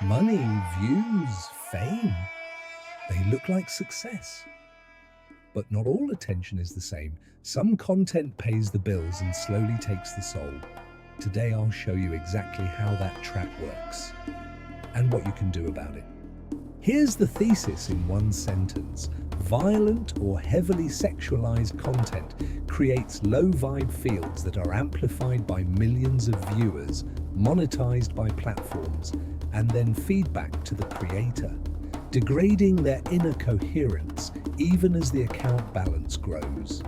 Money, views, fame. They look like success. But not all attention is the same. Some content pays the bills and slowly takes the soul. Today I'll show you exactly how that trap works and what you can do about it. Here's the thesis in one sentence. Violent or heavily sexualized content creates low-vibe fields that are amplified by millions of viewers, monetized by platforms, and then feedback to the creator, degrading their inner coherence even as the account balance grows.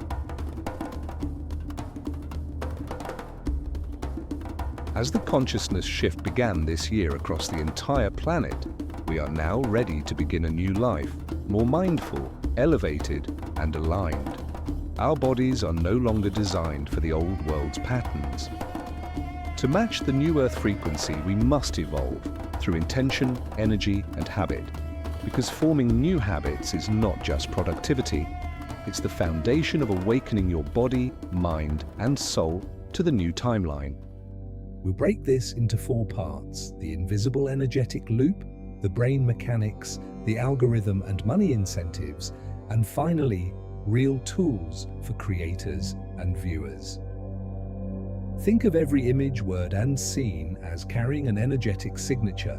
As the consciousness shift began this year across the entire planet, we are now ready to begin a new life, more mindful, elevated, and aligned. Our bodies are no longer designed for the old world's patterns. To match the new Earth frequency, we must evolve through intention, energy, and habit. Because forming new habits is not just productivity, it's the foundation of awakening your body, mind, and soul to the new timeline. We'll break this into 4 parts: the invisible energetic loop, the brain mechanics, the algorithm and money incentives, and finally, real tools for creators and viewers. Think of every image, word, and scene as carrying an energetic signature.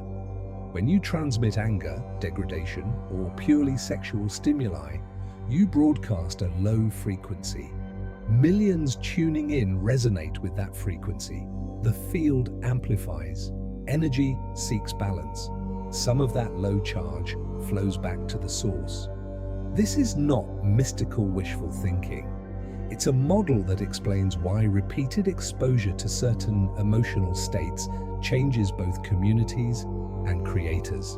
When you transmit anger, degradation, or purely sexual stimuli, you broadcast a low frequency. Millions tuning in resonate with that frequency. The field amplifies. Energy seeks balance. Some of that low charge flows back to the source. This is not mystical wishful thinking. It's a model that explains why repeated exposure to certain emotional states changes both communities and creators.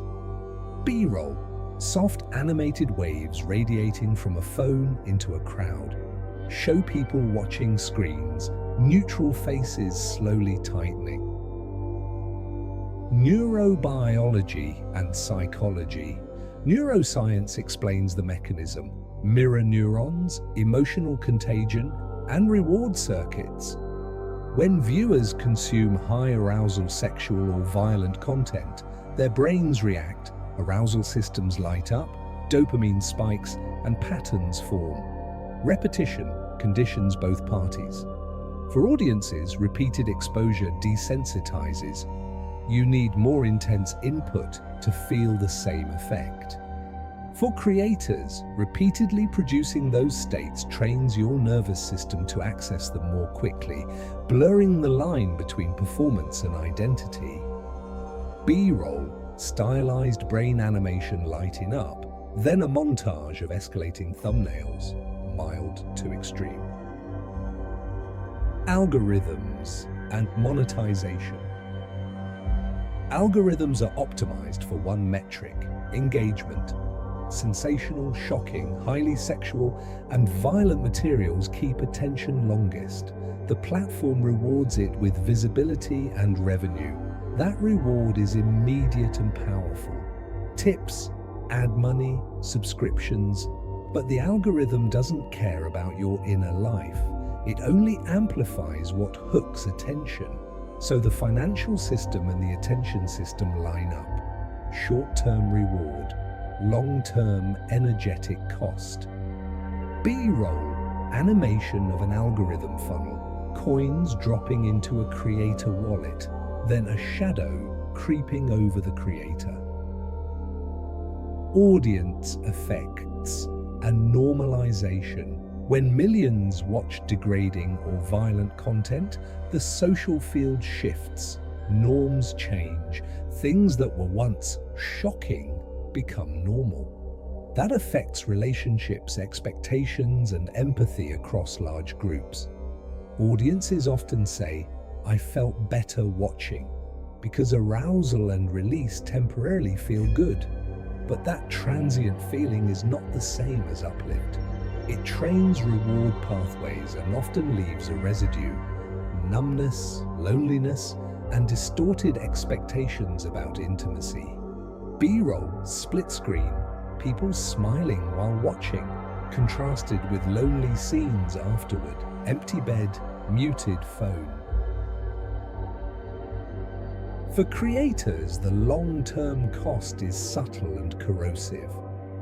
B-roll, soft animated waves radiating from a phone into a crowd. Show people watching screens, neutral faces slowly tightening. Neurobiology and psychology. Neuroscience explains the mechanism: mirror neurons, emotional contagion, and reward circuits. When viewers consume high arousal sexual or violent content, their brains react, arousal systems light up, dopamine spikes, and patterns form. Repetition conditions both parties. For audiences, repeated exposure desensitizes. You need more intense input to feel the same effect. For creators, repeatedly producing those states trains your nervous system to access them more quickly, blurring the line between performance and identity. B-roll, stylized brain animation lighting up, then a montage of escalating thumbnails, mild to extreme. Algorithms and monetization. Algorithms are optimized for one metric: engagement. Sensational, shocking, highly sexual, and violent materials keep attention longest. The platform rewards it with visibility and revenue. That reward is immediate and powerful. Tips, ad money, subscriptions. But the algorithm doesn't care about your inner life. It only amplifies what hooks attention. So the financial system and the attention system line up. Short-term reward, long-term energetic cost. B-roll, animation of an algorithm funnel, coins dropping into a creator wallet, then a shadow creeping over the creator. Audience effects and normalization. When millions watch degrading or violent content, the social field shifts, norms change, things that were once shocking become normal. That affects relationships, expectations, and empathy across large groups. Audiences often say, "I felt better watching," because arousal and release temporarily feel good. But that transient feeling is not the same as uplift. It trains reward pathways and often leaves a residue: numbness, loneliness, and distorted expectations about intimacy. B-roll, split screen, people smiling while watching, contrasted with lonely scenes afterward, empty bed, muted phone. For creators, the long-term cost is subtle and corrosive.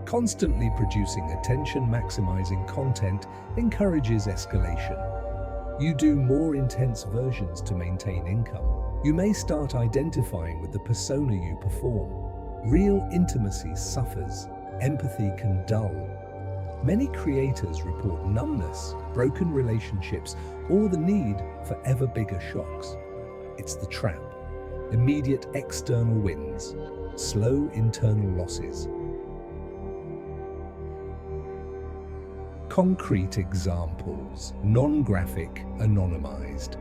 Constantly producing attention-maximizing content encourages escalation. You do more intense versions to maintain income. You may start identifying with the persona you perform. Real intimacy suffers. Empathy can dull. Many creators report numbness, broken relationships, or the need for ever bigger shocks. It's the trap. Immediate external wins, slow internal losses. Concrete examples, non-graphic, anonymized.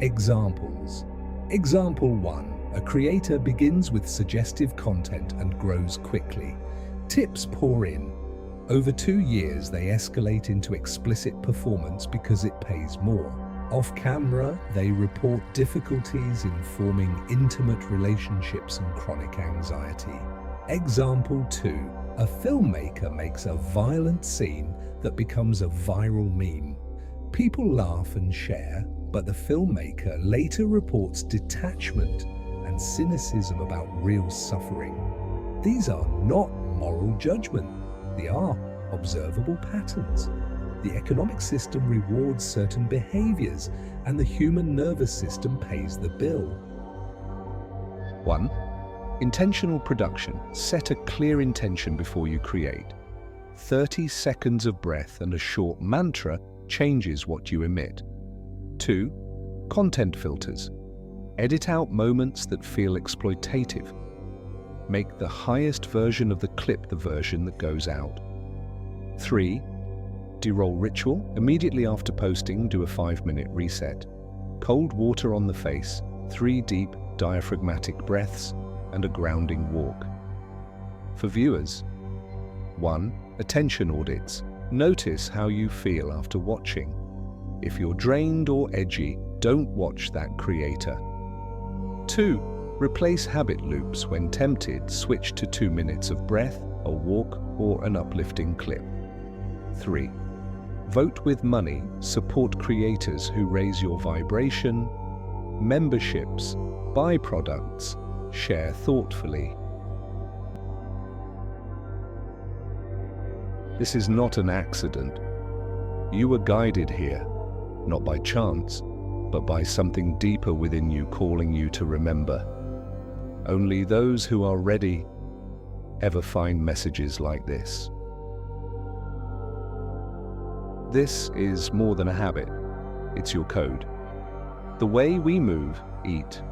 Examples. Example 1. A creator begins with suggestive content and grows quickly. Tips pour in. Over 2 years, they escalate into explicit performance because it pays more. Off camera, they report difficulties in forming intimate relationships and chronic anxiety. Example 2. A filmmaker makes a violent scene that becomes a viral meme. People laugh and share, but the filmmaker later reports detachment and cynicism about real suffering. These are not moral judgment. They are observable patterns. The economic system rewards certain behaviors, and the human nervous system pays the bill. 1. Intentional production. Set a clear intention before you create. 30 seconds of breath and a short mantra changes what you emit. 2. Content filters. Edit out moments that feel exploitative. Make the highest version of the clip the version that goes out. 3. De-roll ritual. Immediately after posting, do a 5-minute reset. Cold water on the face, 3 deep diaphragmatic breaths, and a grounding walk. For viewers, 1. Attention audits. Notice how you feel after watching. If you're drained or edgy, don't watch that creator. 2. Replace habit loops. When tempted, switch to 2 minutes of breath, a walk, or an uplifting clip. 3. Vote with money. Support creators who raise your vibration. Memberships. Buy products. Share thoughtfully. This is not an accident. You were guided here, not by chance, but by something deeper within you calling you to remember. Only those who are ready ever find messages like this. This is more than a habit. It's your code. The way we move, eat,